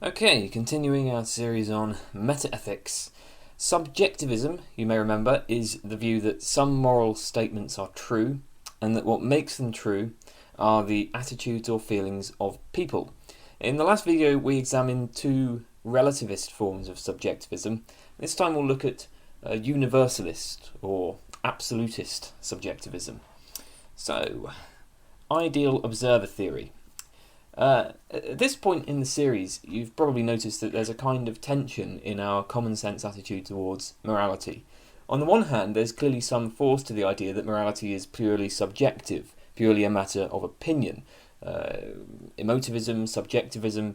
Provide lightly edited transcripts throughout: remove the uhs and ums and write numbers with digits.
Okay, continuing our series on metaethics. Subjectivism, you may remember, is the view that some moral statements are true and that what makes them true are the attitudes or feelings of people. In the last video, we examined two relativist forms of subjectivism. This time we'll look at universalist or absolutist subjectivism. So, ideal observer theory. At this point in the series, you've probably noticed that there's a kind of tension in our common sense attitude towards morality. On the one hand, there's clearly some force to the idea that morality is purely subjective, purely a matter of opinion. Emotivism, subjectivism,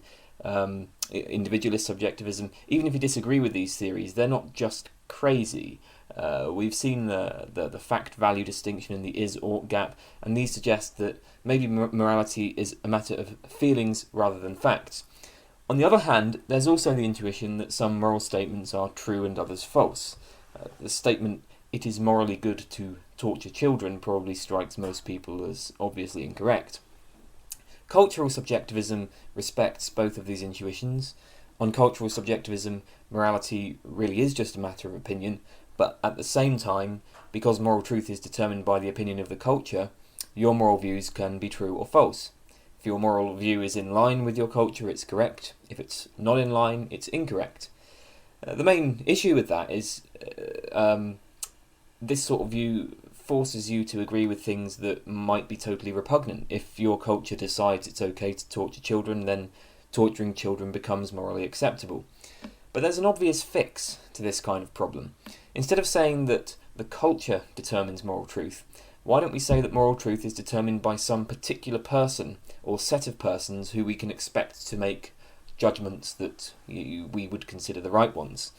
individualist subjectivism, even if you disagree with these theories, they're not just crazy. We've seen the fact-value distinction in the is-ought gap, and these suggest that maybe morality is a matter of feelings rather than facts. On the other hand, there's also the intuition that some moral statements are true and others false. The statement, "it is morally good to torture children," probably strikes most people as obviously incorrect. Cultural subjectivism respects both of these intuitions. On cultural subjectivism, morality really is just a matter of opinion, but at the same time, because moral truth is determined by the opinion of the culture, your moral views can be true or false. If your moral view is in line with your culture, it's correct. If it's not in line, it's incorrect. The main issue with that is this sort of view forces you to agree with things that might be totally repugnant. If your culture decides it's okay to torture children, then torturing children becomes morally acceptable. But there's an obvious fix to this kind of problem. Instead of saying that the culture determines moral truth, why don't we say that moral truth is determined by some particular person or set of persons who we can expect to make judgments that we would consider the right ones?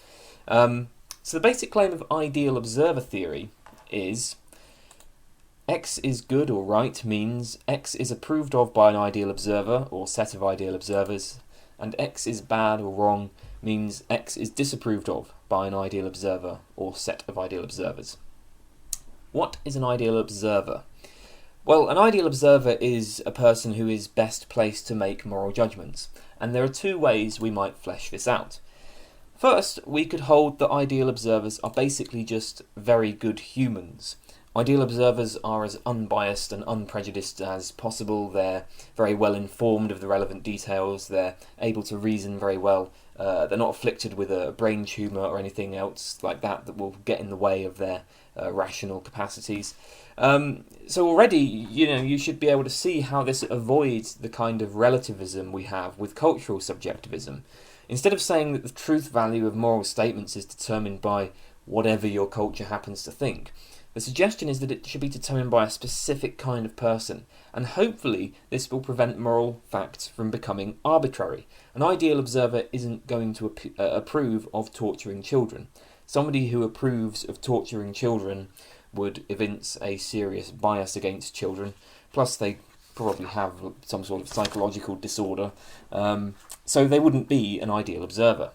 So the basic claim of ideal observer theory is X is good or right means X is approved of by an ideal observer or set of ideal observers, and X is bad or wrong means X is disapproved of by an ideal observer or set of ideal observers. What is an ideal observer? Well, an ideal observer is a person who is best placed to make moral judgments, and there are two ways we might flesh this out. First, we could hold that ideal observers are basically just very good humans. Ideal observers are as unbiased and unprejudiced as possible. They're very well informed of the relevant details. They're able to reason very well. They're not afflicted with a brain tumour or anything else like that will get in the way of their rational capacities. So already, you should be able to see how this avoids the kind of relativism we have with cultural subjectivism. Instead of saying that the truth value of moral statements is determined by whatever your culture happens to think, the suggestion is that it should be determined by a specific kind of person, and hopefully this will prevent moral facts from becoming arbitrary. An ideal observer isn't going to approve of torturing children. Somebody who approves of torturing children would evince a serious bias against children, plus they probably have some sort of psychological disorder, so they wouldn't be an ideal observer.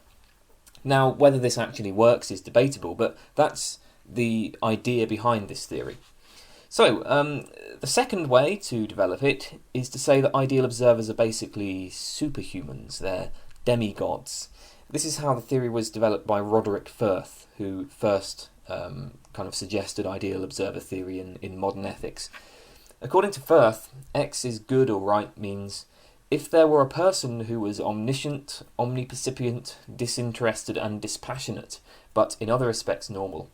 Now, whether this actually works is debatable, but that's the idea behind this theory. So, the second way to develop it is to say that ideal observers are basically superhumans, they're demigods. This is how the theory was developed by Roderick Firth, who first kind of suggested ideal observer theory in modern ethics. According to Firth, X is good or right means if there were a person who was omniscient, omnipercipient, disinterested and dispassionate, but in other respects normal,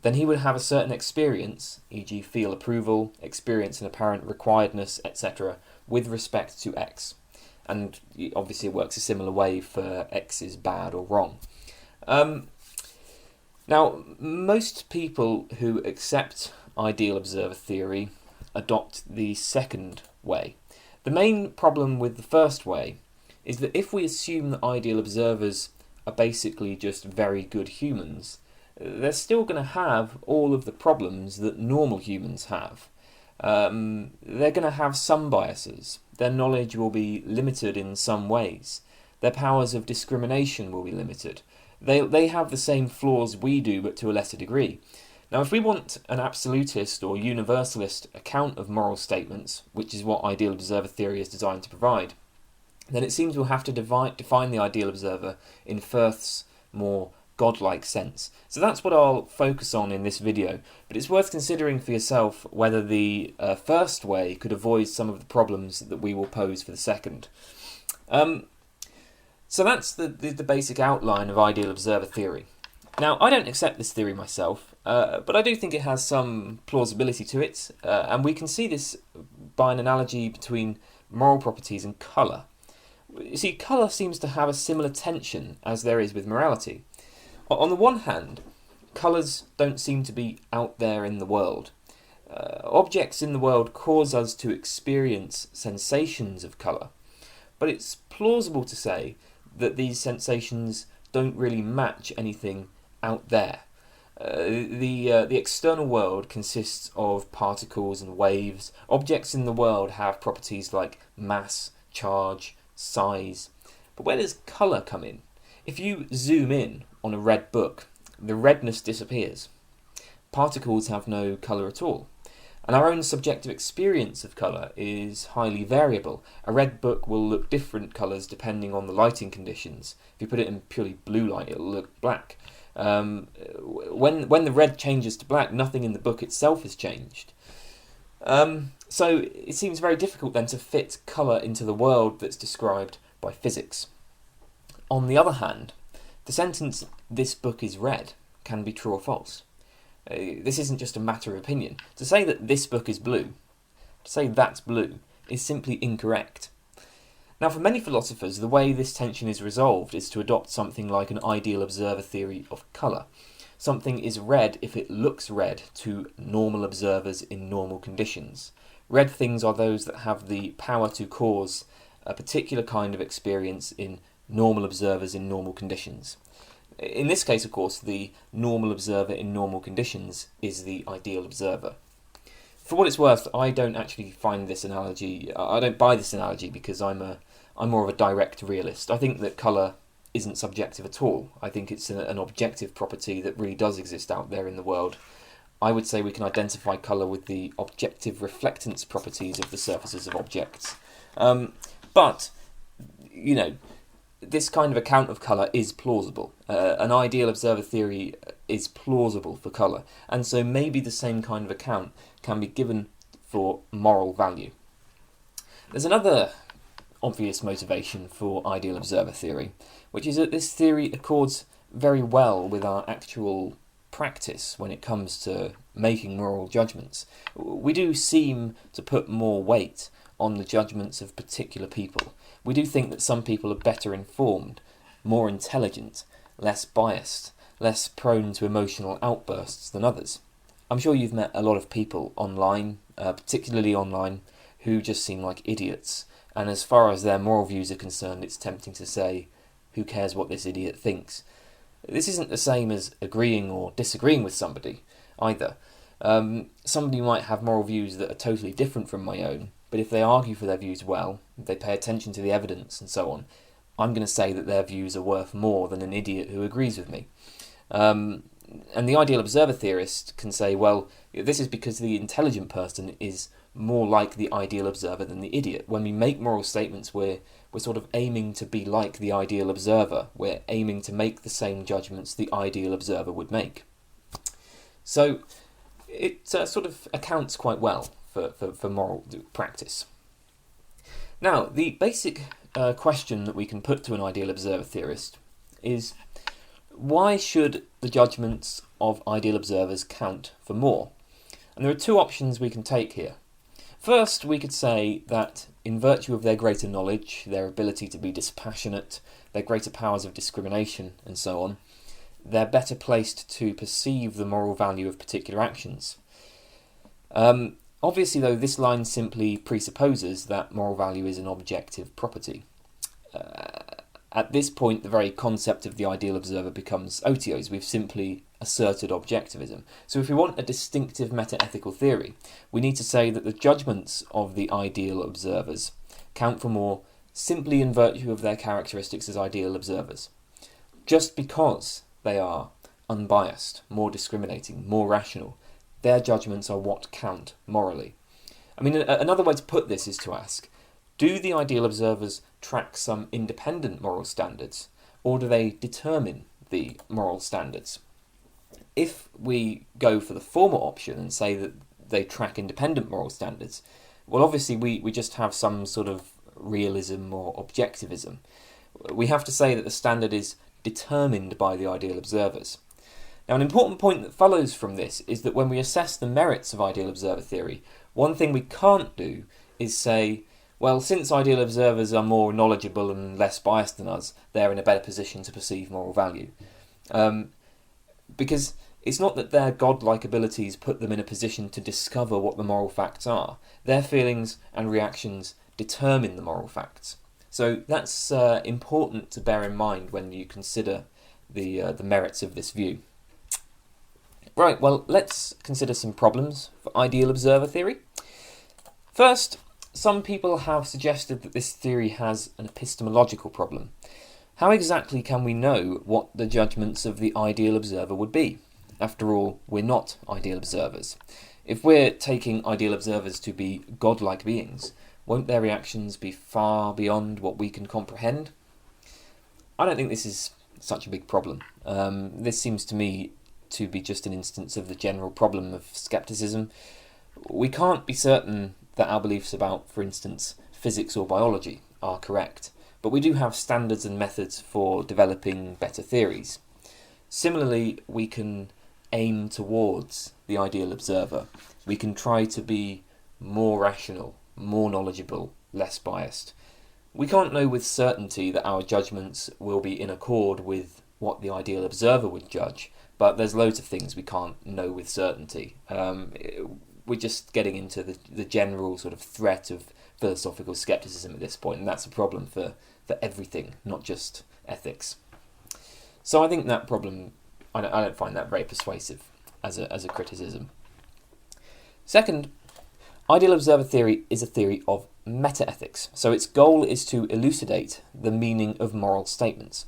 then he would have a certain experience, e.g. feel approval, experience an apparent requiredness, etc., with respect to X. And obviously it works a similar way for X is bad or wrong. Now, most people who accept ideal observer theory adopt the second way. The main problem with the first way is that if we assume that ideal observers are basically just very good humans, they're still going to have all of the problems that normal humans have. They're going to have some biases. Their knowledge will be limited in some ways. Their powers of discrimination will be limited. They have the same flaws we do, but to a lesser degree. Now, if we want an absolutist or universalist account of moral statements, which is what ideal observer theory is designed to provide, then it seems we'll have to define the ideal observer in Firth's more godlike sense. So that's what I'll focus on in this video, but it's worth considering for yourself whether the first way could avoid some of the problems that we will pose for the second. So that's the basic outline of ideal observer theory. Now, I don't accept this theory myself, but I do think it has some plausibility to it, and we can see this by an analogy between moral properties and colour. You see, colour seems to have a similar tension as there is with morality. On the one hand, colours don't seem to be out there in the world. Objects in the world cause us to experience sensations of colour, but it's plausible to say that these sensations don't really match anything out there. The external world consists of particles and waves. Objects in the world have properties like mass, charge, size. But where does colour come in? If you zoom in on a red book, the redness disappears. Particles have no colour at all. And our own subjective experience of colour is highly variable. A red book will look different colours depending on the lighting conditions. If you put it in purely blue light, it'll look black. When the red changes to black, nothing in the book itself has changed. So it seems very difficult then to fit colour into the world that's described by physics. On the other hand, the sentence, "this book is red," can be true or false. This isn't just a matter of opinion. To say that this book is blue, to say that's blue, is simply incorrect. Now, for many philosophers, the way this tension is resolved is to adopt something like an ideal observer theory of colour. Something is red if it looks red to normal observers in normal conditions. Red things are those that have the power to cause a particular kind of experience in normal observers in normal conditions. In this case, of course, the normal observer in normal conditions is the ideal observer. For what it's worth, I don't actually find this analogy, I don't buy this analogy because I'm more of a direct realist. I think that colour isn't subjective at all. I think it's an objective property that really does exist out there in the world. I would say we can identify colour with the objective reflectance properties of the surfaces of objects. But, you know, this kind of account of colour is plausible. An ideal observer theory is plausible for colour, and so maybe the same kind of account can be given for moral value. There's another obvious motivation for ideal observer theory, which is that this theory accords very well with our actual practice when it comes to making moral judgments. We do seem to put more weight on the judgments of particular people. We do think that some people are better informed, more intelligent, less biased, less prone to emotional outbursts than others. I'm sure you've met a lot of people online, particularly online, who just seem like idiots, and as far as their moral views are concerned, it's tempting to say, who cares what this idiot thinks? This isn't the same as agreeing or disagreeing with somebody, either. Somebody might have moral views that are totally different from my own, but if they argue for their views well, if they pay attention to the evidence and so on, I'm going to say that their views are worth more than an idiot who agrees with me. And the ideal observer theorist can say, well, this is because the intelligent person is more like the ideal observer than the idiot. When we make moral statements, we're sort of aiming to be like the ideal observer. We're aiming to make the same judgments the ideal observer would make. So it sort of accounts quite well for moral practice. Now, the basic question that we can put to an ideal observer theorist is, why should the judgments of ideal observers count for more? And there are two options we can take here. First, we could say that in virtue of their greater knowledge, their ability to be dispassionate, their greater powers of discrimination, and so on, they're better placed to perceive the moral value of particular actions. Obviously, though, this line simply presupposes that moral value is an objective property. At this point, the very concept of the ideal observer becomes otiose. We've simply asserted objectivism. So if we want a distinctive metaethical theory, we need to say that the judgments of the ideal observers count for more simply in virtue of their characteristics as ideal observers. Just because they are unbiased, more discriminating, more rational, their judgments are what count morally. I mean, another way to put this is to ask, Do the ideal observers track some independent moral standards, or do they determine the moral standards? If we go for the former option and say that they track independent moral standards, well, obviously we just have some sort of realism or objectivism. We have to say that the standard is determined by the ideal observers. Now, an important point that follows from this is that when we assess the merits of ideal observer theory, one thing we can't do is say, well, since ideal observers are more knowledgeable and less biased than us, they're in a better position to perceive moral value. Because it's not that their godlike abilities put them in a position to discover what the moral facts are. Their feelings and reactions determine the moral facts. So that's important to bear in mind when you consider the merits of this view. Right, well, let's consider some problems for ideal observer theory. First, some people have suggested that this theory has an epistemological problem. How exactly can we know what the judgments of the ideal observer would be? After all, we're not ideal observers. If we're taking ideal observers to be godlike beings, won't their reactions be far beyond what we can comprehend? I don't think this is such a big problem. This seems to me to be just an instance of the general problem of skepticism. We can't be certain that our beliefs about, for instance, physics or biology are correct, but we do have standards and methods for developing better theories. Similarly, we can aim towards the ideal observer. We can try to be more rational, more knowledgeable, less biased. We can't know with certainty that our judgments will be in accord with what the ideal observer would judge, but there's loads of things we can't know with certainty. We're just getting into the general sort of threat of philosophical skepticism at this point, and that's a problem for everything, not just ethics. So I think that problem, I don't find that very persuasive as a criticism. Second, ideal observer theory is a theory of metaethics, so its goal is to elucidate the meaning of moral statements.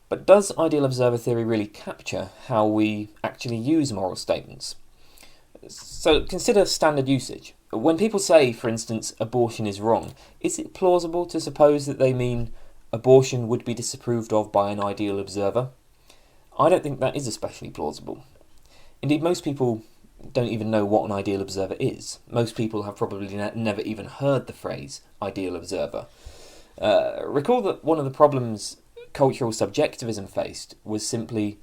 But does ideal observer theory really capture how we actually use moral statements? So consider standard usage. When people say, for instance, abortion is wrong, is it plausible to suppose that they mean abortion would be disapproved of by an ideal observer? I don't think that is especially plausible. Indeed, most people don't even know what an ideal observer is. Most people have probably never even heard the phrase ideal observer. Recall that one of the problems cultural subjectivism faced was simply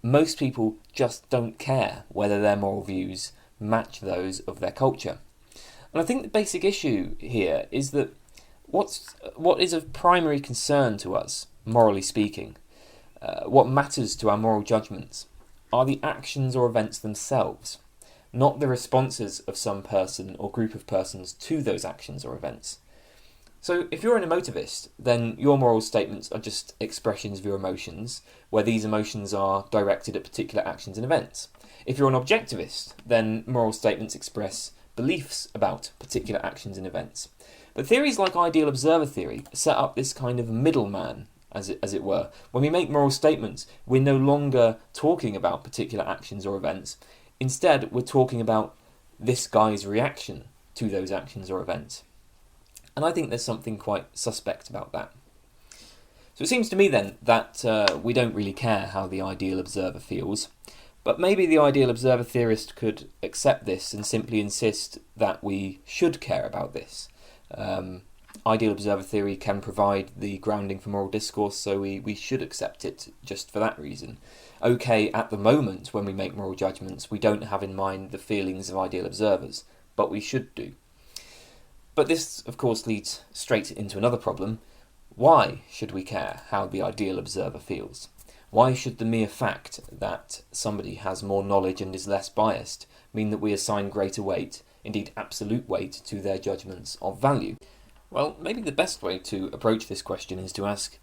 most people just don't care whether their moral views match those of their culture. And I think the basic issue here is that what is of primary concern to us, morally speaking, what matters to our moral judgments, are the actions or events themselves, not the responses of some person or group of persons to those actions or events. So if you're an emotivist, then your moral statements are just expressions of your emotions, where these emotions are directed at particular actions and events. If you're an objectivist, then moral statements express beliefs about particular actions and events. But theories like ideal observer theory set up this kind of middleman, as it were. When we make moral statements, we're no longer talking about particular actions or events. Instead, we're talking about this guy's reaction to those actions or events. And I think there's something quite suspect about that. So it seems to me then that we don't really care how the ideal observer feels, but maybe the ideal observer theorist could accept this and simply insist that we should care about this. Ideal observer theory can provide the grounding for moral discourse, so we should accept it just for that reason. Okay, at the moment when we make moral judgments, we don't have in mind the feelings of ideal observers, but we should do. But this, of course, leads straight into another problem. Why should we care how the ideal observer feels? Why should the mere fact that somebody has more knowledge and is less biased mean that we assign greater weight, indeed absolute weight, to their judgments of value? Well, maybe the best way to approach this question is to ask,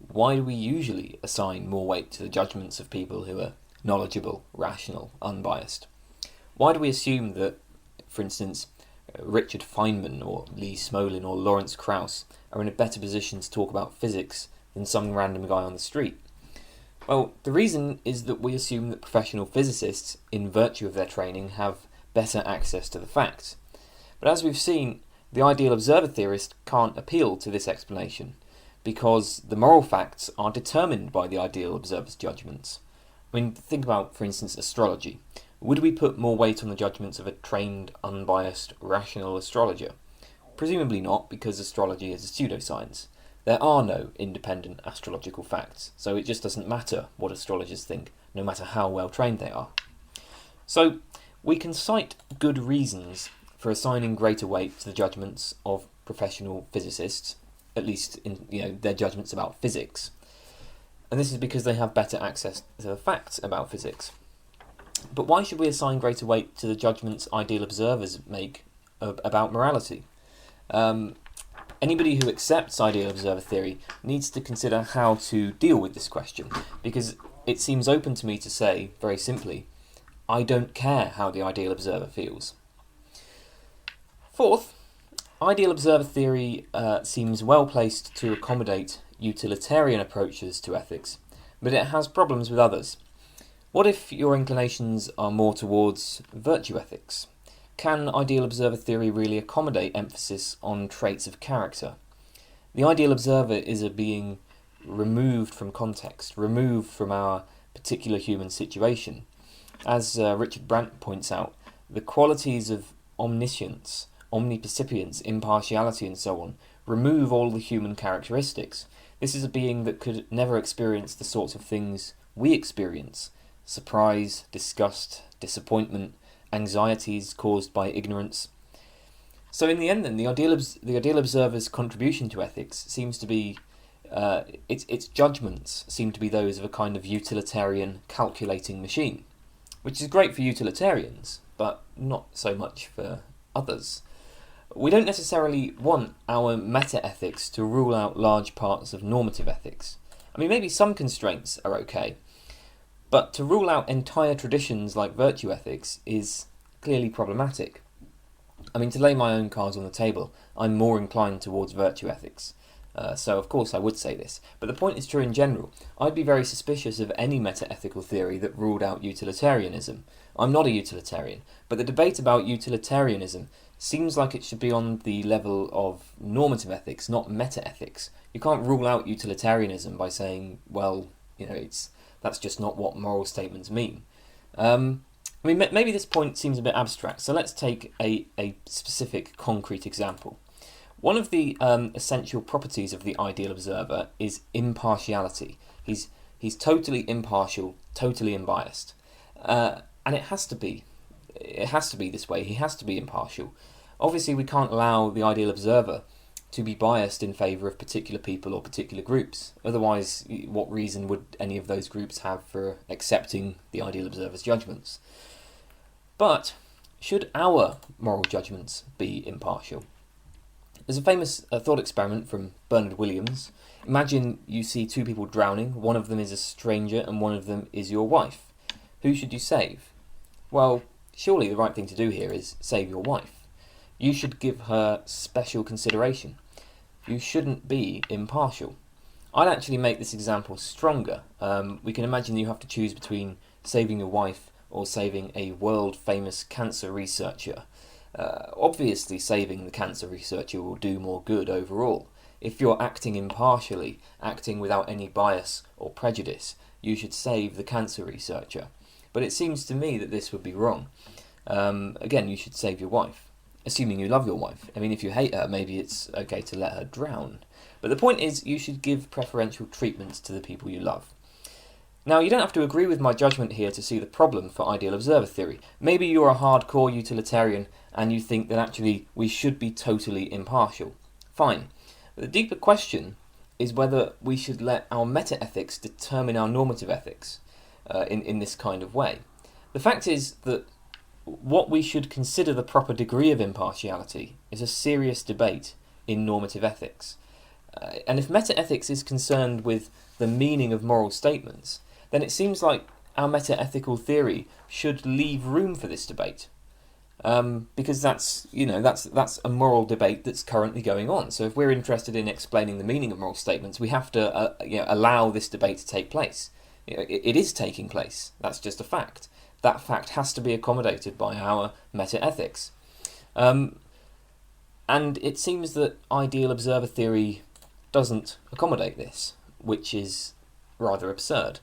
why do we usually assign more weight to the judgments of people who are knowledgeable, rational, unbiased? Why do we assume that, for instance, Richard Feynman or Lee Smolin or Lawrence Krauss are in a better position to talk about physics than some random guy on the street? Well, the reason is that we assume that professional physicists, in virtue of their training, have better access to the facts. But as we've seen, The ideal observer theorist can't appeal to this explanation, because the moral facts are determined by the ideal observer's judgments. I mean, think about, for instance, astrology. Would we put more weight on the judgments of a trained, unbiased, rational astrologer? Presumably not, because astrology is a pseudoscience. There are no independent astrological facts, so it just doesn't matter what astrologers think, no matter how well trained they are. So, we can cite good reasons for assigning greater weight to the judgments of professional physicists, at least in their judgments about physics. And this is because they have better access to the facts about physics. But why should we assign greater weight to the judgments ideal observers make about morality? Anybody who accepts ideal observer theory needs to consider how to deal with this question, because it seems open to me to say, very simply, I don't care how the ideal observer feels. Fourth, ideal observer theory seems well placed to accommodate utilitarian approaches to ethics, but it has problems with others. What if your inclinations are more towards virtue ethics? Can ideal observer theory really accommodate emphasis on traits of character? The ideal observer is a being removed from context, removed from our particular human situation. As Richard Brandt points out, the qualities of omniscience, omnipercipience, impartiality and so on remove all the human characteristics. This is a being that could never experience the sorts of things we experience: surprise, disgust, disappointment, anxieties caused by ignorance. So in the end then, the ideal observer's contribution to ethics seems to be, its judgments seem to be those of a kind of utilitarian calculating machine, which is great for utilitarians, but not so much for others. We don't necessarily want our metaethics to rule out large parts of normative ethics. I mean, maybe some constraints are okay, but to rule out entire traditions like virtue ethics is clearly problematic. I mean, to lay my own cards on the table, I'm more inclined towards virtue ethics. So of course I would say this, but the point is true in general. I'd be very suspicious of any metaethical theory that ruled out utilitarianism. I'm not a utilitarian, but the debate about utilitarianism seems like it should be on the level of normative ethics, not metaethics. You can't rule out utilitarianism by saying, well, that's just not what moral statements mean. I mean, maybe this point seems a bit abstract, so let's take a specific concrete example. One of the essential properties of the ideal observer is impartiality. He's totally impartial, totally unbiased, and it has to be. It has to be this way. He has to be impartial. Obviously, we can't allow the ideal observer to be biased in favour of particular people or particular groups. Otherwise, what reason would any of those groups have for accepting the ideal observer's judgments? But should our moral judgments be impartial? There's a famous thought experiment from Bernard Williams. Imagine you see two people drowning. One of them is a stranger and one of them is your wife. Who should you save? Well, surely the right thing to do here is save your wife. You should give her special consideration. You shouldn't be impartial. I'd actually make this example stronger. We can imagine you have to choose between saving your wife or saving a world-famous cancer researcher. Obviously, saving the cancer researcher will do more good overall. If you're acting impartially, acting without any bias or prejudice, you should save the cancer researcher. But it seems to me that this would be wrong. Again, you should save your wife, assuming you love your wife. I mean, if you hate her, maybe it's okay to let her drown. But the point is, you should give preferential treatments to the people you love. Now, you don't have to agree with my judgment here to see the problem for ideal observer theory. Maybe you're a hardcore utilitarian and you think that actually we should be totally impartial. Fine. But the deeper question is whether we should let our metaethics determine our normative ethics in this kind of way. The fact is that what we should consider the proper degree of impartiality is a serious debate in normative ethics. And if metaethics is concerned with the meaning of moral statements, then it seems like our metaethical theory should leave room for this debate, because that's a moral debate that's currently going on. So if we're interested in explaining the meaning of moral statements, we have to allow this debate to take place. It is taking place. That's just a fact. That fact has to be accommodated by our metaethics. And it seems that ideal observer theory doesn't accommodate this, which is rather absurd.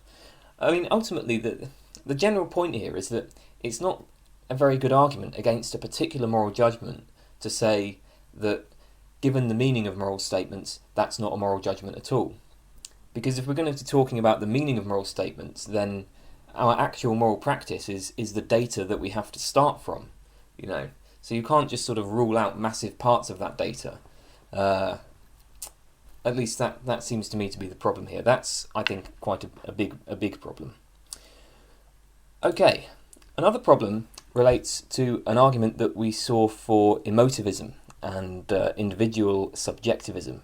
I mean, ultimately, the general point here is that it's not a very good argument against a particular moral judgment to say that, given the meaning of moral statements, that's not a moral judgment at all. Because if we're going to be talking about the meaning of moral statements, then our actual moral practice is the data that we have to start from, you know. So you can't just sort of rule out massive parts of that data. At least that seems to me to be the problem here. That's, I think, quite a big problem. Okay, another problem relates to an argument that we saw for emotivism and individual subjectivism.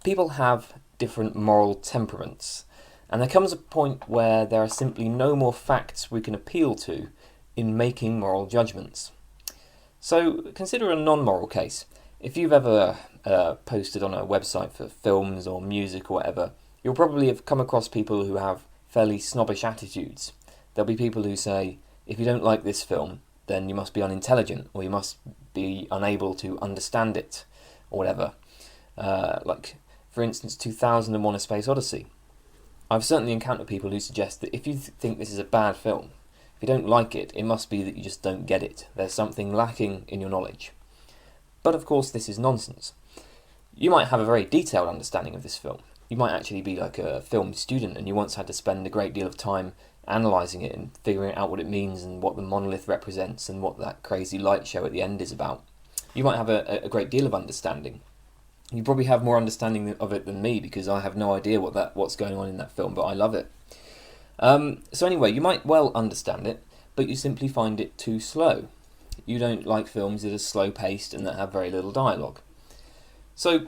People have different moral temperaments, and there comes a point where there are simply no more facts we can appeal to in making moral judgments. So consider a non-moral case. If you've ever posted on a website for films or music or whatever, you'll probably have come across people who have fairly snobbish attitudes. There'll be people who say, if you don't like this film, then you must be unintelligent, or you must be unable to understand it, or whatever. Like, for instance, 2001: A Space Odyssey. I've certainly encountered people who suggest that if you think this is a bad film, if you don't like it, it must be that you just don't get it. There's something lacking in your knowledge. But of course this is nonsense. You might have a very detailed understanding of this film. You might actually be like a film student and you once had to spend a great deal of time analysing it and figuring out what it means and what the monolith represents and what that crazy light show at the end is about. You might have a great deal of understanding. You probably have more understanding of it than me, because I have no idea what's going on in that film, but I love it. So anyway, you might well understand it, but you simply find it too slow. You don't like films that are slow-paced and that have very little dialogue. So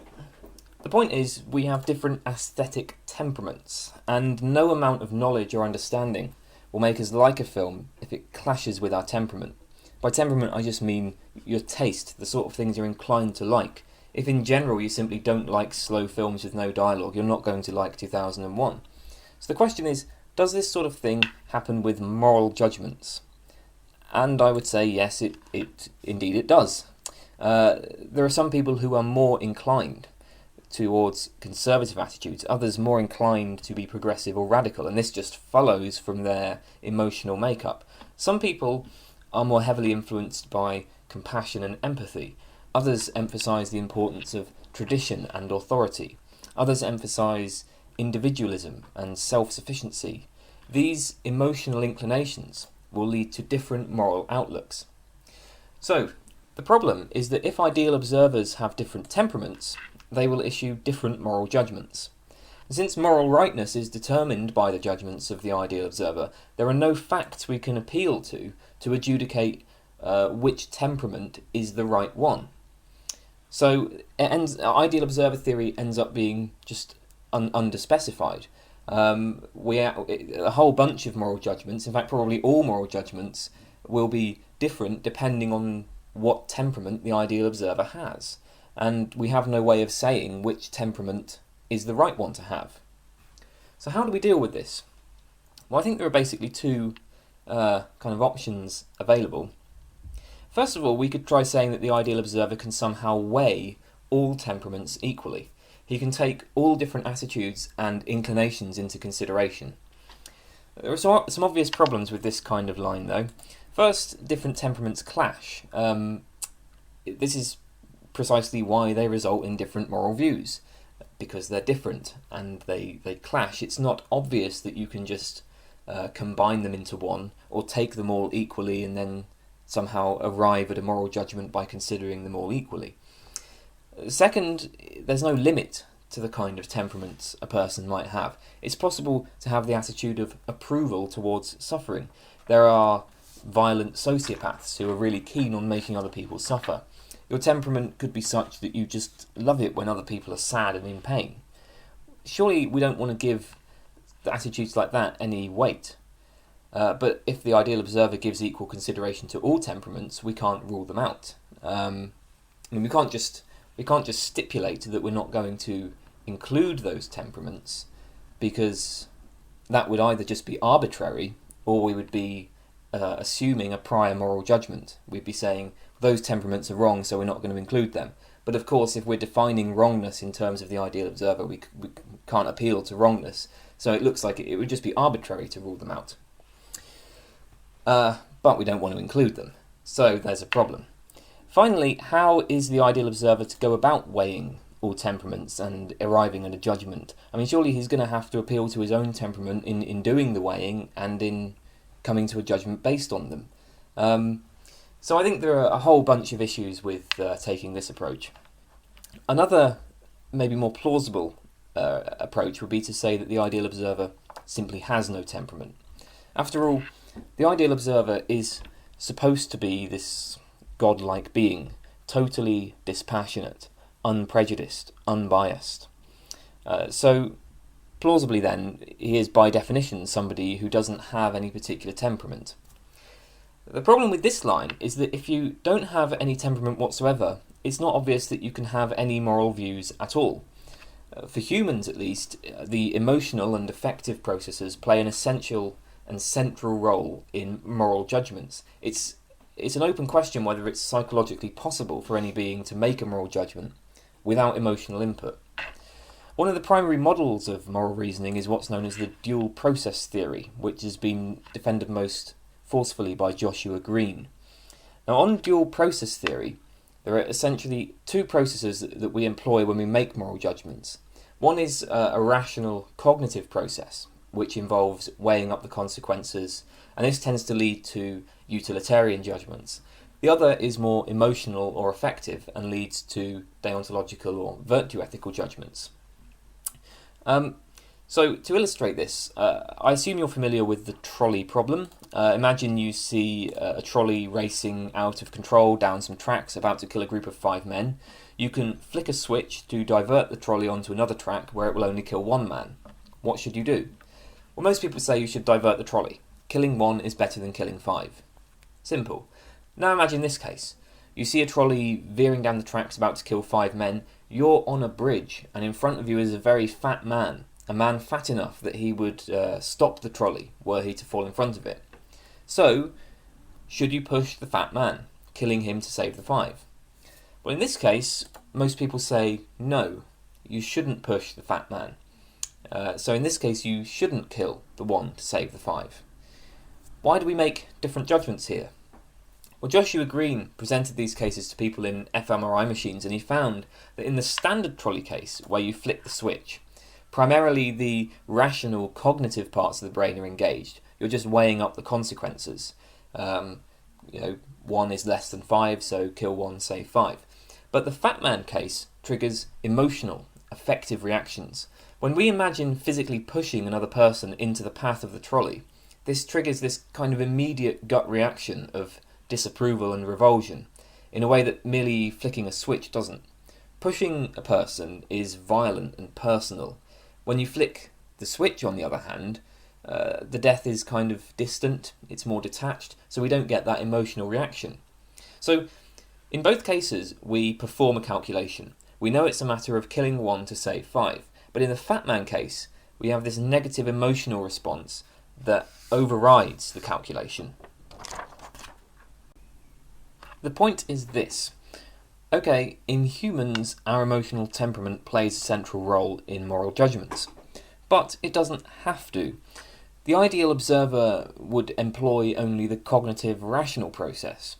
the point is, we have different aesthetic temperaments, and no amount of knowledge or understanding will make us like a film if it clashes with our temperament. By temperament, I just mean your taste, the sort of things you're inclined to like. If in general you simply don't like slow films with no dialogue, you're not going to like 2001. So the question is, does this sort of thing happen with moral judgments? And I would say yes, indeed it does. There are some people who are more inclined towards conservative attitudes, others more inclined to be progressive or radical, and this just follows from their emotional makeup. Some people are more heavily influenced by compassion and empathy. Others emphasise the importance of tradition and authority. Others emphasise individualism and self-sufficiency. These emotional inclinations will lead to different moral outlooks. So, the problem is that if ideal observers have different temperaments, they will issue different moral judgments. Since moral rightness is determined by the judgments of the ideal observer, there are no facts we can appeal to adjudicate which temperament is the right one. So ideal observer theory ends up being just underspecified. A whole bunch of moral judgments, in fact probably all moral judgments, will be different depending on what temperament the ideal observer has. And we have no way of saying which temperament is the right one to have. So how do we deal with this? Well, I think there are basically two kind of options available. First of all, we could try saying that the ideal observer can somehow weigh all temperaments equally. He can take all different attitudes and inclinations into consideration. There are some obvious problems with this kind of line, though. First, different temperaments clash. This is precisely why they result in different moral views, because they're different and they clash. It's not obvious that you can just combine them into one, or take them all equally and then somehow arrive at a moral judgment by considering them all equally. Second, there's no limit to the kind of temperaments a person might have. It's possible to have the attitude of approval towards suffering. There are violent sociopaths who are really keen on making other people suffer. Your temperament could be such that you just love it when other people are sad and in pain. Surely we don't want to give the attitudes like that any weight. But if the ideal observer gives equal consideration to all temperaments, we can't rule them out. We can't just stipulate that we're not going to include those temperaments, because that would either just be arbitrary, or we would be assuming a prior moral judgment. We'd be saying, those temperaments are wrong, so we're not going to include them. But of course, if we're defining wrongness in terms of the ideal observer, we can't appeal to wrongness. So it looks like it would just be arbitrary to rule them out. But we don't want to include them. So there's a problem. Finally, how is the ideal observer to go about weighing all temperaments and arriving at a judgment? I mean, surely he's going to have to appeal to his own temperament in doing the weighing and in coming to a judgment based on them. So I think there are a whole bunch of issues with taking this approach. Another, maybe more plausible approach would be to say that the ideal observer simply has no temperament. After all, the ideal observer is supposed to be this godlike being, totally dispassionate, unprejudiced, unbiased. So, plausibly then, he is by definition somebody who doesn't have any particular temperament. The problem with this line is that if you don't have any temperament whatsoever, it's not obvious that you can have any moral views at all. For humans, at least, the emotional and affective processes play an essential and central role in moral judgments. It's an open question whether it's psychologically possible for any being to make a moral judgment without emotional input. One of the primary models of moral reasoning is what's known as the dual process theory, which has been defended most forcefully by Joshua Green. Now, on dual process theory, there are essentially two processes that we employ when we make moral judgments. One is a rational cognitive process, which involves weighing up the consequences, and this tends to lead to utilitarian judgments. The other is more emotional or affective and leads to deontological or virtue ethical judgments. So to illustrate this, I assume you're familiar with the trolley problem. Imagine you see a trolley racing out of control down some tracks about to kill a group of 5 men. You can flick a switch to divert the trolley onto another track where it will only kill 1 man. What should you do? Well, most people say you should divert the trolley. Killing 1 is better than killing 5. Simple. Now imagine this case. You see a trolley veering down the tracks about to kill 5 men. You're on a bridge, and in front of you is a very fat man. A man fat enough that he would stop the trolley were he to fall in front of it. So, should you push the fat man, killing him to save the 5? Well, in this case, most people say no, you shouldn't push the fat man. So in this case, you shouldn't kill the 1 to save the 5. Why do we make different judgments here? Well, Joshua Green presented these cases to people in fMRI machines, and he found that in the standard trolley case, where you flick the switch, primarily the rational cognitive parts of the brain are engaged. You're just weighing up the consequences. 1 is less than 5, so kill 1, save 5. But the fat man case triggers emotional, affective reactions. When we imagine physically pushing another person into the path of the trolley, this triggers this kind of immediate gut reaction of disapproval and revulsion, in a way that merely flicking a switch doesn't. Pushing a person is violent and personal. When you flick the switch, on the other hand, the death is kind of distant, it's more detached, so we don't get that emotional reaction. So, in both cases, we perform a calculation. We know it's a matter of killing 1 to save 5. But in the fat man case, we have this negative emotional response that overrides the calculation. The point is this. Okay, in humans, our emotional temperament plays a central role in moral judgments. But it doesn't have to. The ideal observer would employ only the cognitive rational process.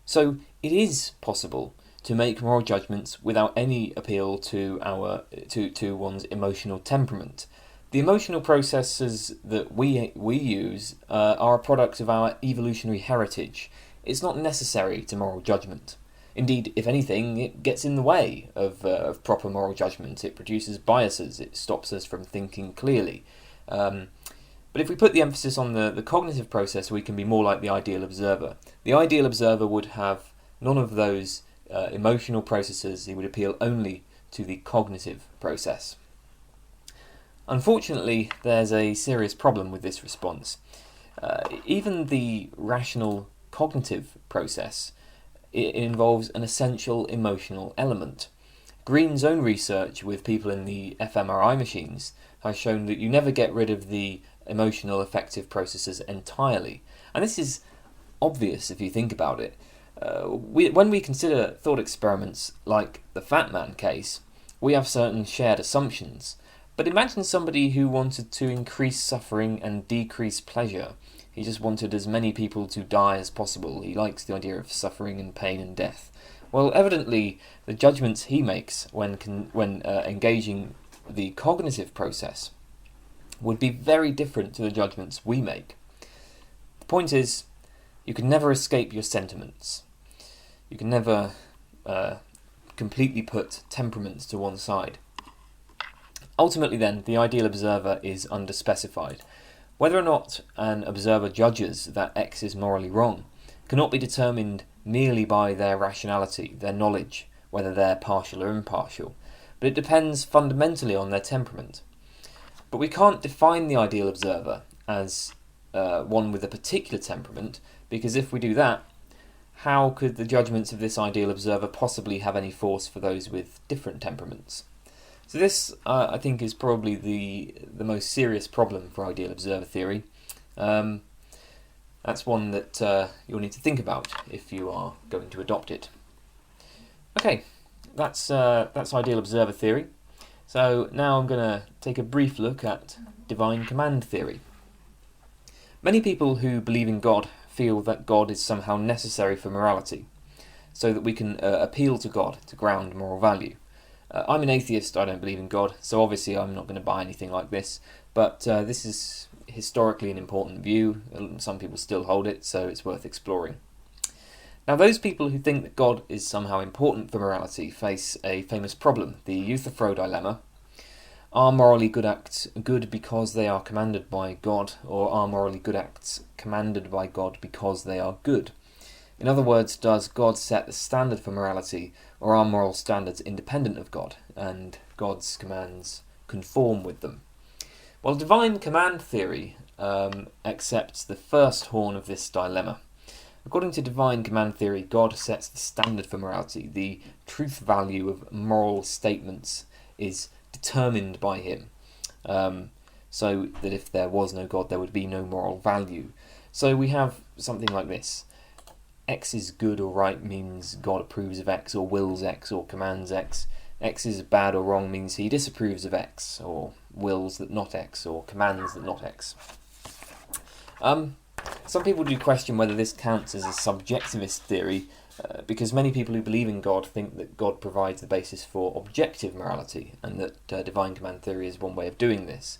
So it is possible to make moral judgments without any appeal to one's emotional temperament. The emotional processes that we use are a product of our evolutionary heritage. It's not necessary to moral judgment. Indeed, if anything, it gets in the way of proper moral judgment. It produces biases. It stops us from thinking clearly. But if we put the emphasis on the cognitive process, we can be more like the ideal observer. The ideal observer would have none of those emotional processes. He would appeal only to the cognitive process. Unfortunately, there's a serious problem with this response. Even the rational cognitive process, it involves an essential emotional element. Green's own research with people in the fMRI machines has shown that you never get rid of the emotional affective processes entirely. And this is obvious if you think about it. When we consider thought experiments like the Fat Man case, we have certain shared assumptions. But imagine somebody who wanted to increase suffering and decrease pleasure. He just wanted as many people to die as possible. He likes the idea of suffering and pain and death. Well, evidently, the judgments he makes when engaging the cognitive process would be very different to the judgments we make. The point is, you can never escape your sentiments. You can never completely put temperaments to one side. Ultimately then, the ideal observer is underspecified. Whether or not an observer judges that X is morally wrong cannot be determined merely by their rationality, their knowledge, whether they're partial or impartial, but it depends fundamentally on their temperament. But we can't define the ideal observer as one with a particular temperament, because if we do that, how could the judgments of this ideal observer possibly have any force for those with different temperaments? So this, I think, is probably the most serious problem for ideal observer theory. That's one that you'll need to think about if you are going to adopt it. Okay, that's ideal observer theory. So now I'm going to take a brief look at divine command theory. Many people who believe in God feel that God is somehow necessary for morality, so that we can appeal to God to ground moral value. I'm an atheist, I don't believe in God, so obviously I'm not going to buy anything like this, but this is historically an important view. Some people still hold it, so it's worth exploring. Now, those people who think that God is somehow important for morality face a famous problem, the Euthyphro dilemma. Are morally good acts good because they are commanded by God, or are morally good acts commanded by God because they are good? In other words, does God set the standard for morality, or are moral standards independent of God, and God's commands conform with them? Well, divine command theory accepts the first horn of this dilemma. According to divine command theory, God sets the standard for morality. The truth value of moral statements is determined by him, so that if there was no God, there would be no moral value. So we have something like this. X is good or right means God approves of X, or wills X, or commands X. X is bad or wrong means he disapproves of X, or wills that not X, or commands that not X. Some people do question whether this counts as a subjectivist theory, because many people who believe in God think that God provides the basis for objective morality, and that divine command theory is one way of doing this.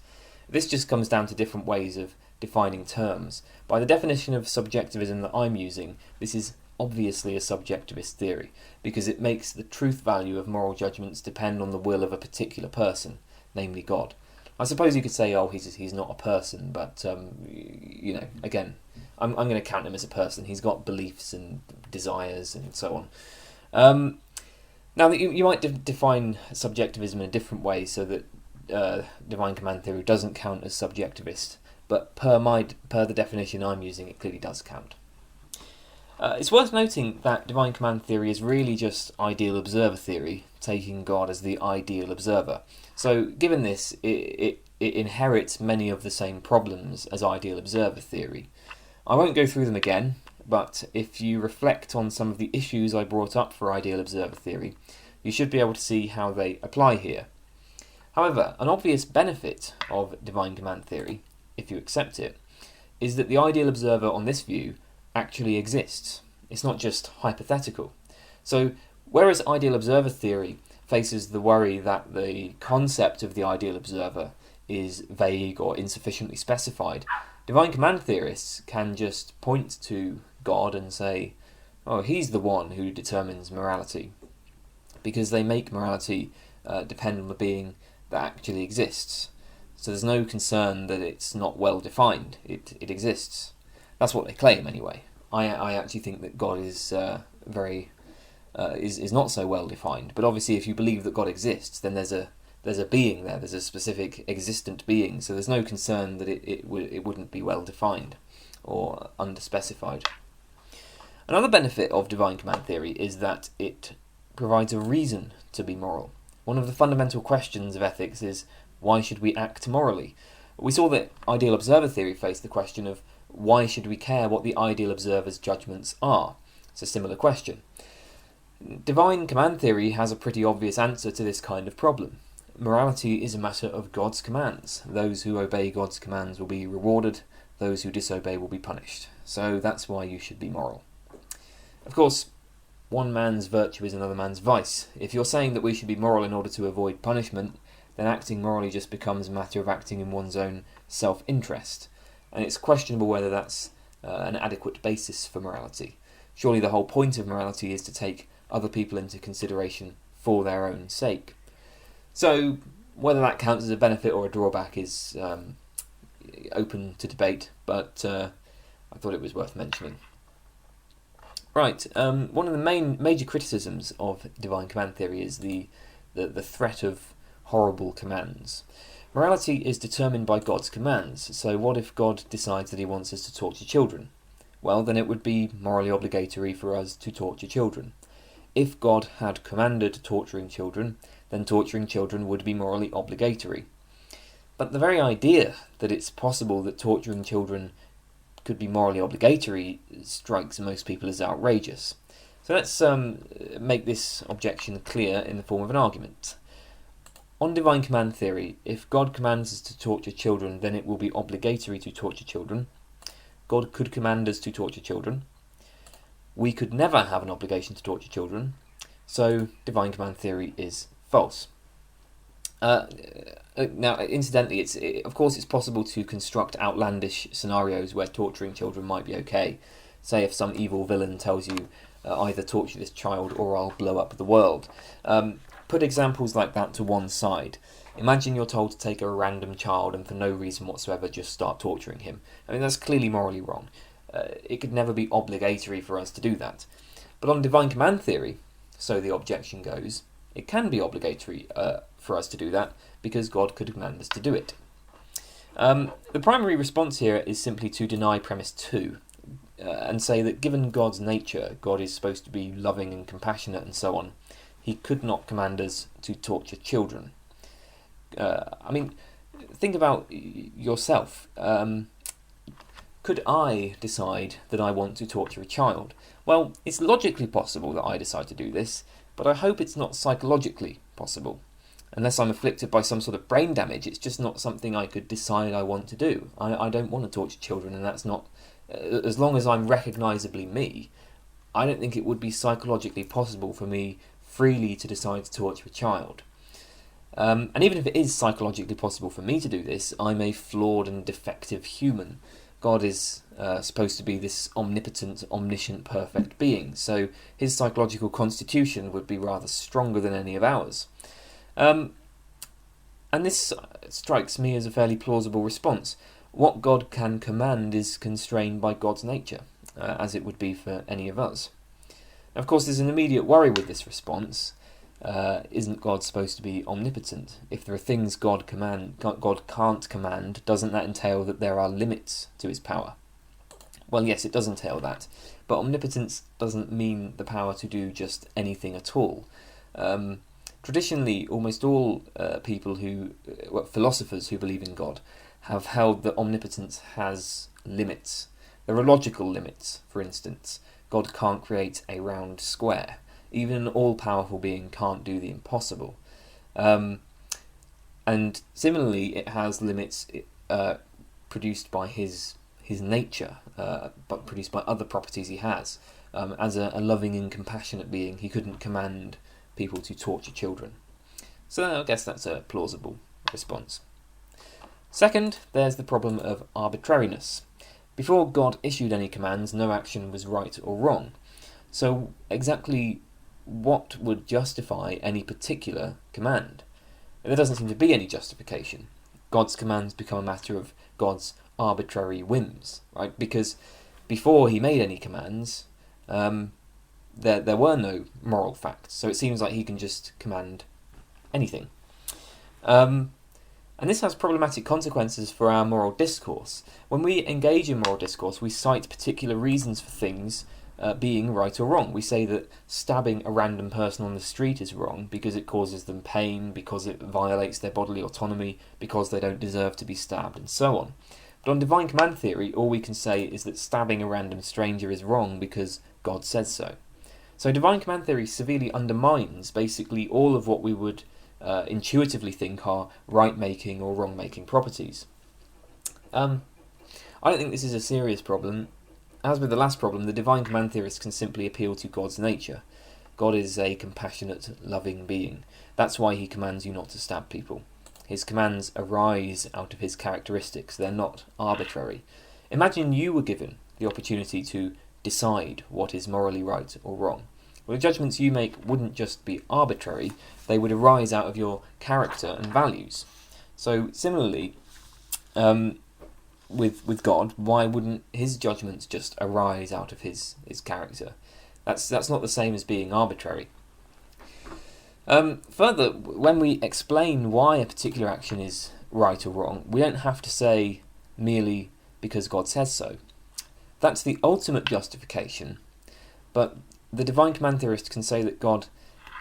This just comes down to different ways of defining terms. By the definition of subjectivism that I'm using, this is obviously a subjectivist theory, because it makes the truth value of moral judgments depend on the will of a particular person, namely God. I suppose you could say, oh, he's not a person, but, again, I'm going to count him as a person. He's got beliefs and desires and so on. Now, you might define subjectivism in a different way so that divine command theory doesn't count as subjectivist, but per the definition I'm using, it clearly does count. It's worth noting that divine command theory is really just ideal observer theory, taking God as the ideal observer. So given this, it inherits many of the same problems as ideal observer theory. I won't go through them again, but if you reflect on some of the issues I brought up for ideal observer theory, you should be able to see how they apply here. However, an obvious benefit of divine command theory, if you accept it, is that the ideal observer on this view actually exists. It's not just hypothetical. So, whereas ideal observer theory faces the worry that the concept of the ideal observer is vague or insufficiently specified, divine command theorists can just point to God and say, oh, he's the one who determines morality, because they make morality depend on the being that actually exists. So there's no concern that it's not well defined. It exists. That's what they claim anyway. I actually think that God is is not so well defined. But obviously, if you believe that God exists, then there's a being there. There's a specific existent being. So there's no concern that it wouldn't be well defined or underspecified. Another benefit of divine command theory is that it provides a reason to be moral. One of the fundamental questions of ethics is, why should we act morally? We saw that ideal observer theory faced the question of, why should we care what the ideal observer's judgments are? It's a similar question. Divine command theory has a pretty obvious answer to this kind of problem. Morality is a matter of God's commands. Those who obey God's commands will be rewarded, those who disobey will be punished. So that's why you should be moral. Of course, one man's virtue is another man's vice. If you're saying that we should be moral in order to avoid punishment, then acting morally just becomes a matter of acting in one's own self-interest. And it's questionable whether that's an adequate basis for morality. Surely the whole point of morality is to take other people into consideration for their own sake. So whether that counts as a benefit or a drawback is open to debate, but I thought it was worth mentioning. Right, one of the major criticisms of divine command theory is the threat of horrible commands. Morality is determined by God's commands, so what if God decides that he wants us to torture children? Well, then it would be morally obligatory for us to torture children. If God had commanded torturing children, then torturing children would be morally obligatory. But the very idea that it's possible that torturing children could be morally obligatory strikes most people as outrageous. So let's make this objection clear in the form of an argument. On divine command theory, if God commands us to torture children, then it will be obligatory to torture children. God could command us to torture children. We could never have an obligation to torture children, so divine command theory is false. Now, incidentally, of course it's possible to construct outlandish scenarios where torturing children might be okay. Say if some evil villain tells you either torture this child or I'll blow up the world. Put examples like that to one side. Imagine you're told to take a random child and for no reason whatsoever just start torturing him. I mean, that's clearly morally wrong. It could never be obligatory for us to do that. But on divine command theory, so the objection goes, it can be obligatory for us to do that because God could command us to do it. The primary response here is simply to deny premise 2 and say that given God's nature, God is supposed to be loving and compassionate and so on, he could not command us to torture children. I mean, think about yourself. Could I decide that I want to torture a child? Well, it's logically possible that I decide to do this, but I hope it's not psychologically possible. Unless I'm afflicted by some sort of brain damage, it's just not something I could decide I want to do. I don't want to torture children, and that's not... as long as I'm recognisably me, I don't think it would be psychologically possible for me freely to decide to torture a child. And even if it is psychologically possible for me to do this, I'm a flawed and defective human. God is supposed to be this omnipotent, omniscient, perfect being, so his psychological constitution would be rather stronger than any of ours. And this strikes me as a fairly plausible response. What God can command is constrained by God's nature, as it would be for any of us. Now, of course, there's an immediate worry with this response. Isn't God supposed to be omnipotent? If there are things God can't command, doesn't that entail that there are limits to his power? Well, yes, it does entail that, but omnipotence doesn't mean the power to do just anything at all. Traditionally, almost all philosophers who believe in God have held that omnipotence has limits. There are logical limits, for instance. God can't create a round square. Even an all-powerful being can't do the impossible. And similarly, it has limits produced by his nature, but produced by other properties he has. As a loving and compassionate being, he couldn't command people to torture children. So I guess that's a plausible response. Second, there's the problem of arbitrariness. Before God issued any commands, no action was right or wrong. So exactly what would justify any particular command? There doesn't seem to be any justification. God's commands become a matter of God's arbitrary whims, right? Because before he made any commands, there were no moral facts, so it seems like he can just command anything. And this has problematic consequences for our moral discourse. When we engage in moral discourse, we cite particular reasons for things being right or wrong. We say that stabbing a random person on the street is wrong because it causes them pain, because it violates their bodily autonomy, because they don't deserve to be stabbed, and so on. But on divine command theory, all we can say is that stabbing a random stranger is wrong because God says so. So divine command theory severely undermines basically all of what we would intuitively think are right-making or wrong-making properties. I don't think this is a serious problem. As with the last problem, the divine command theorists can simply appeal to God's nature. God is a compassionate, loving being. That's why he commands you not to stab people. His commands arise out of his characteristics. They're not arbitrary. Imagine you were given the opportunity to decide what is morally right or wrong. Well, the judgments you make wouldn't just be arbitrary, they would arise out of your character and values. So similarly, with God, why wouldn't his judgments just arise out of his character? That's not the same as being arbitrary. Further, when we explain why a particular action is right or wrong, we don't have to say merely because God says so. That's the ultimate justification, but the divine command theorist can say that God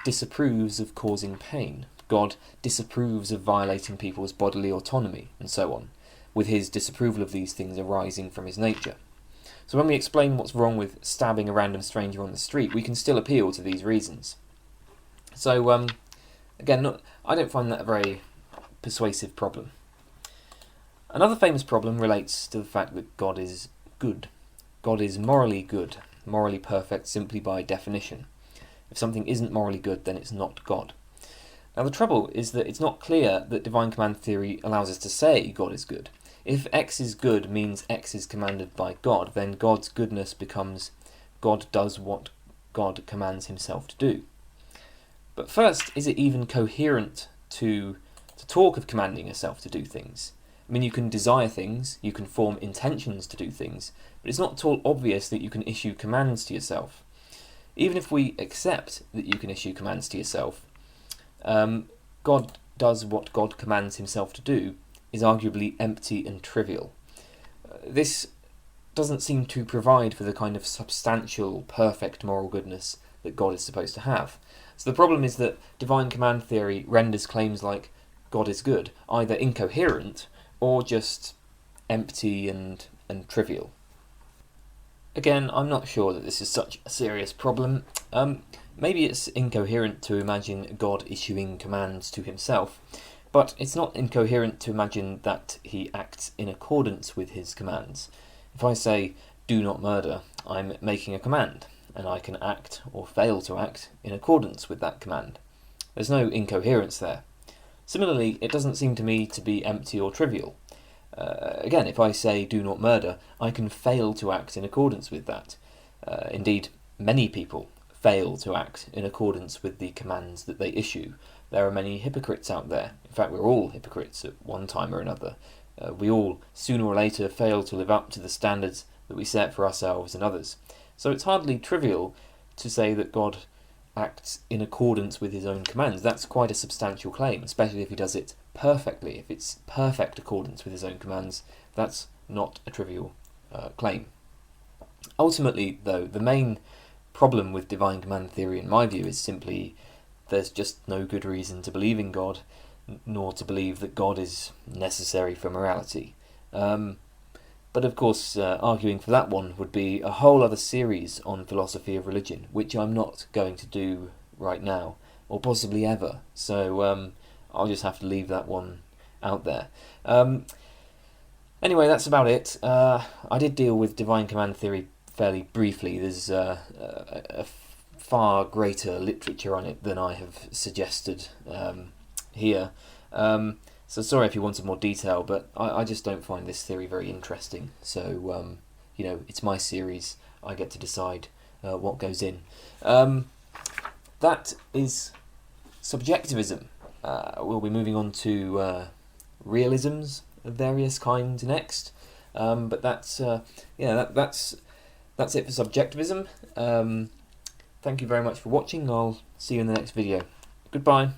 disapproves of causing pain, God disapproves of violating people's bodily autonomy, and so on, with his disapproval of these things arising from his nature. So when we explain what's wrong with stabbing a random stranger on the street, we can still appeal to these reasons. So, again, I don't find that a very persuasive problem. Another famous problem relates to the fact that God is good. God is morally good, morally perfect simply by definition. If something isn't morally good, then it's not God. Now the trouble is that it's not clear that divine command theory allows us to say God is good. If X is good means X is commanded by God, then God's goodness becomes God does what God commands himself to do. But first, is it even coherent to talk of commanding yourself to do things? I mean, you can desire things, you can form intentions to do things, but it's not at all obvious that you can issue commands to yourself. Even if we accept that you can issue commands to yourself, God does what God commands himself to do is arguably empty and trivial. This doesn't seem to provide for the kind of substantial, perfect moral goodness that God is supposed to have. So the problem is that divine command theory renders claims like God is good either incoherent or just empty and trivial. Again, I'm not sure that this is such a serious problem. Maybe it's incoherent to imagine God issuing commands to himself, but it's not incoherent to imagine that he acts in accordance with his commands. If I say, do not murder, I'm making a command, and I can act or fail to act in accordance with that command. There's no incoherence there. Similarly, it doesn't seem to me to be empty or trivial. Again, if I say do not murder, I can fail to act in accordance with that. Indeed, many people fail to act in accordance with the commands that they issue. There are many hypocrites out there. In fact, we're all hypocrites at one time or another. We all, sooner or later, fail to live up to the standards that we set for ourselves and others. So it's hardly trivial to say that God acts in accordance with his own commands. That's quite a substantial claim, especially if he does it perfectly. If it's perfect accordance with his own commands, that's not a trivial claim. Ultimately, though, the main problem with divine command theory, in my view, is simply there's just no good reason to believe in God, nor to believe that God is necessary for morality. But of course, arguing for that one would be a whole other series on philosophy of religion, which I'm not going to do right now, or possibly ever. So I'll just have to leave that one out there. Anyway, that's about it. I did deal with divine command theory fairly briefly. There's a far greater literature on it than I have suggested here. So sorry if you wanted more detail, but I just don't find this theory very interesting. So, it's my series. I get to decide what goes in. That is subjectivism. We'll be moving on to realisms of various kinds next. But that's it for subjectivism. Thank you very much for watching. I'll see you in the next video. Goodbye.